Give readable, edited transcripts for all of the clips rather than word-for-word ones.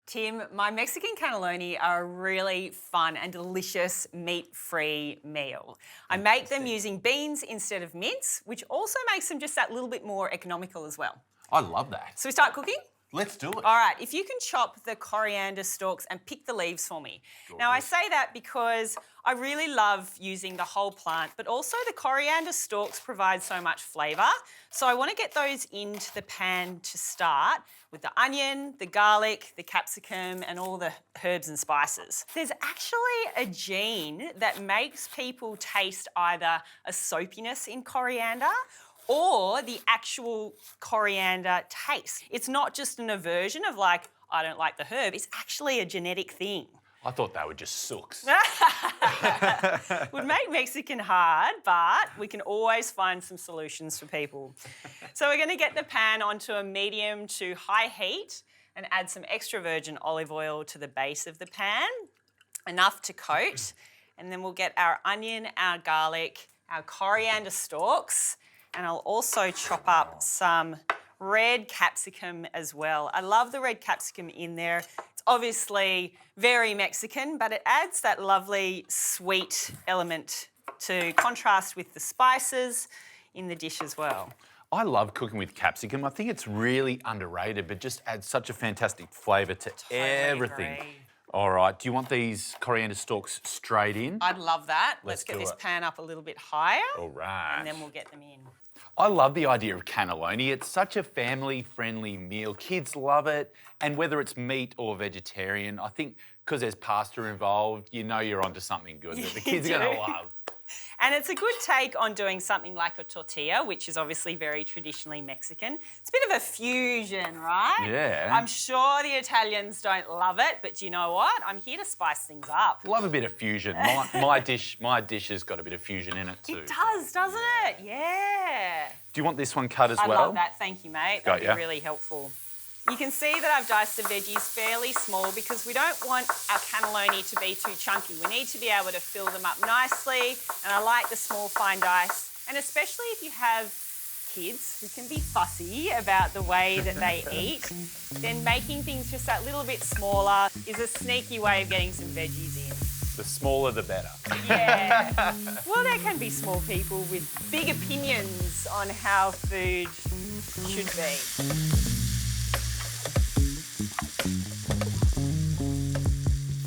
Tim, my Mexican cannelloni are a really fun and delicious meat-free meal. I make them using beans instead of mince, which also makes them just that little bit more economical as well. I love that. So we start cooking? Let's do it. All right, if you can chop the coriander stalks and pick the leaves for me. Gorgeous. Now, I say that because I really love using the whole plant, but also the coriander stalks provide so much flavour. So I want to get those into the pan to start with the onion, the garlic, the capsicum, and all the herbs and spices. There's actually a gene that makes people taste either a soapiness in coriander or the actual coriander taste. It's not just an aversion of like, I don't like the herb, it's actually a genetic thing. I thought they were just sooks. Would make Mexican hard, but we can always find some solutions for people. So we're gonna get the pan onto a medium to high heat and add some extra virgin olive oil to the base of the pan, enough to coat. And then we'll get our onion, our garlic, our coriander stalks, and I'll also chop up some red capsicum as well. I love the red capsicum in there. It's obviously very Mexican, but it adds that lovely sweet element to contrast with the spices in the dish as well. I love cooking with capsicum. I think it's really underrated, but just adds such a fantastic flavour to everything. Agree. All right, do you want these coriander stalks straight in? I'd love that. Let's get do this it. pan up a little bit higher. All right. And then we'll get them in. I love the idea of cannelloni. It's such a family-friendly meal. Kids love it. And whether it's meat or vegetarian, I think because there's pasta involved, you know you're onto something good that the kids are going to love. And it's a good take on doing something like a tortilla, which is obviously very traditionally Mexican. It's a bit of a fusion, right? Yeah. I'm sure the Italians don't love it, but do you know what? I'm here to spice things up. Love a bit of fusion. My dish has got a bit of fusion in it too. It does, doesn't it? Yeah. Do you want this one cut as I well? love that. Thank you, mate. Got That'd ya. be really helpful. You can see that I've diced the veggies fairly small because we don't want our cannelloni to be too chunky. We need to be able to fill them up nicely, and I like the small fine dice. And especially if you have kids who can be fussy about the way that they eat, then making things just that little bit smaller is a sneaky way of getting some veggies in. The smaller the better. Yeah. Well, there can be small people with big opinions on how food should be.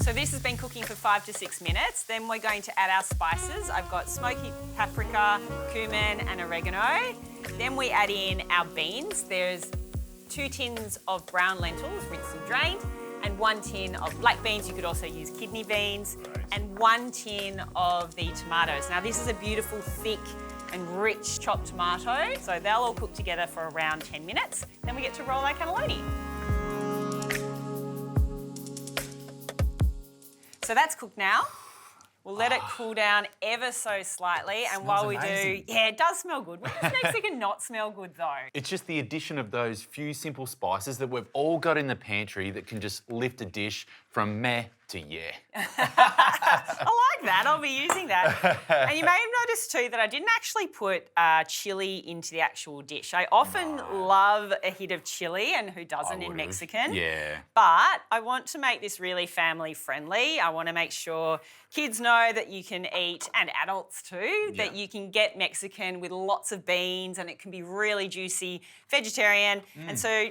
So this has been cooking for 5 to 6 minutes. Then we're going to add our spices. I've got smoky paprika, cumin and oregano. Then we add in our beans. There's 2 tins of brown lentils, rinsed and drained, and 1 tin of black beans. You could also use kidney beans, and 1 tin of the tomatoes. Now this is a beautiful, thick and rich chopped tomato. So they'll all cook together for around 10 minutes. Then we get to roll our cannelloni. So that's cooked now. We'll let it cool down ever so slightly. And while we amazing. do, yeah, it does smell good. When does Mexican not smell good though? It's just the addition of those few simple spices that we've all got in the pantry that can just lift a dish from meh to yeah. I like that. I'll be using that. And you may have noticed too that I didn't actually put chili into the actual dish. I often love a hit of chili, and who doesn't in Mexican? Yeah. But I want to make this really family friendly. I want to make sure kids know that you can eat, and adults too, that you can get Mexican with lots of beans and it can be really juicy, vegetarian. And so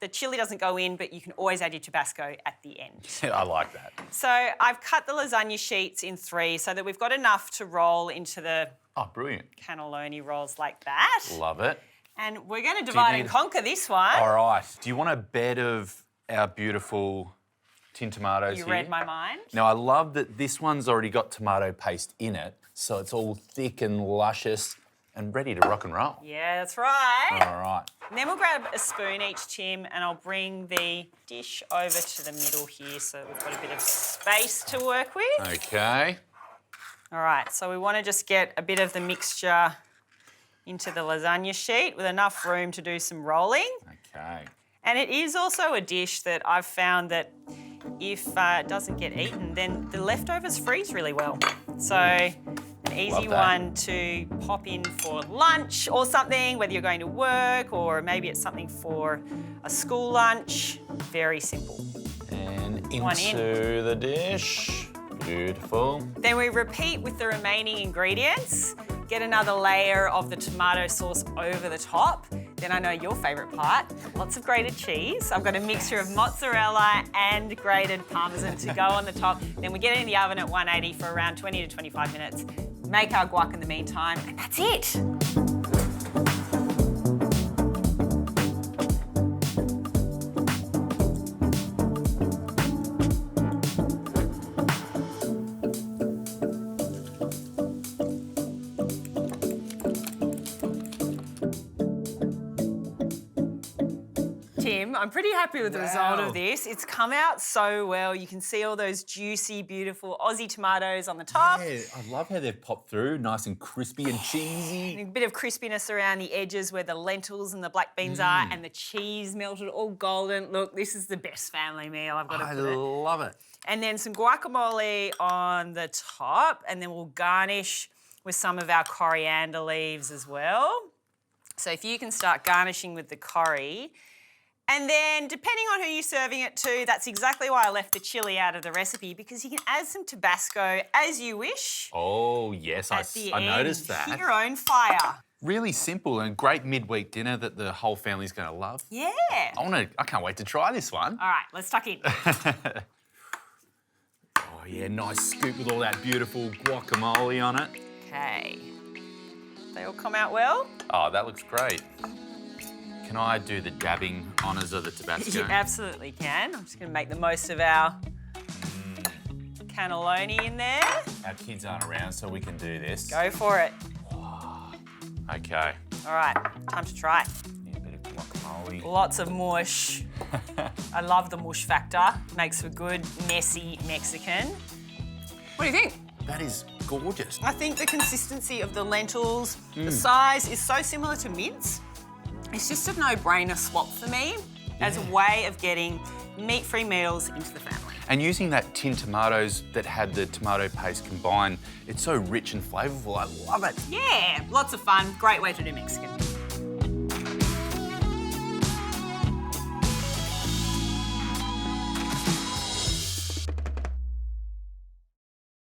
the chili doesn't go in, but you can always add your Tabasco at the end. I like that. So I've cut the lasagna sheets in 3 so that we've got enough to roll into the Oh, brilliant. cannelloni rolls like that. Love it. And we're going to divide and conquer this one. All right. Do you want a bed of our beautiful tin tomatoes You here? read my mind. Now, I love that this one's already got tomato paste in it, so it's all thick and luscious and ready to rock and roll. Yeah, that's right. All right. And then we'll grab a spoon each, Tim, and I'll bring the dish over to the middle here so we've got a bit of space to work with. Okay. All right, so we want to just get a bit of the mixture into the lasagna sheet with enough room to do some rolling. Okay. And it is also a dish that I've found that if it doesn't get eaten, then the leftovers freeze really well. So An easy Love that. one to pop in for lunch or something, whether you're going to work or maybe it's something for a school lunch. Very simple. And One in. into the dish. Beautiful. Then we repeat with the remaining ingredients. Get another layer of the tomato sauce over the top. Then I know your favourite part, lots of grated cheese. I've got a mixture of mozzarella and grated parmesan to go on the top. Then we get it in the oven at 180 for around 20 to 25 minutes. Make our guac in the meantime, and that's it. Tim, I'm pretty happy with the result of this. It's come out so well. You can see all those juicy, beautiful Aussie tomatoes on the top. Yeah, I love how they've popped through, nice and crispy and cheesy. A bit of crispiness around the edges where the lentils and the black beans are, and the cheese melted all golden. Look, this is the best family meal, I've got to I put it. love it. And then some guacamole on the top, and then we'll garnish with some of our coriander leaves as well. So if you can start garnishing with the curry. And then, depending on who you're serving it to, that's exactly why I left the chilli out of the recipe, because you can add some Tabasco as you wish. Oh, yes, I noticed that. Hit your own fire. Really simple and great midweek dinner that the whole family's going to love. Yeah. I can't wait to try this one. All right, let's tuck in. Oh, yeah, nice scoop with all that beautiful guacamole on it. Okay. They all come out well? Oh, that looks great. Can I do the dabbing honours of the Tabasco? You absolutely can. I'm just going to make the most of our cannelloni in there. Our kids aren't around, so we can do this. Go for it. Okay. All right, time to try it. Yeah, a bit of guacamole. Lots of mush. I love the mush factor. Makes for good, messy Mexican. What do you think? That is gorgeous. I think the consistency of the lentils, the size is so similar to mince. It's just a no-brainer swap for me as a way of getting meat-free meals into the family. And using that tin tomatoes that had the tomato paste combined, it's so rich and flavourful. I love it. Yeah, lots of fun. Great way to do Mexican.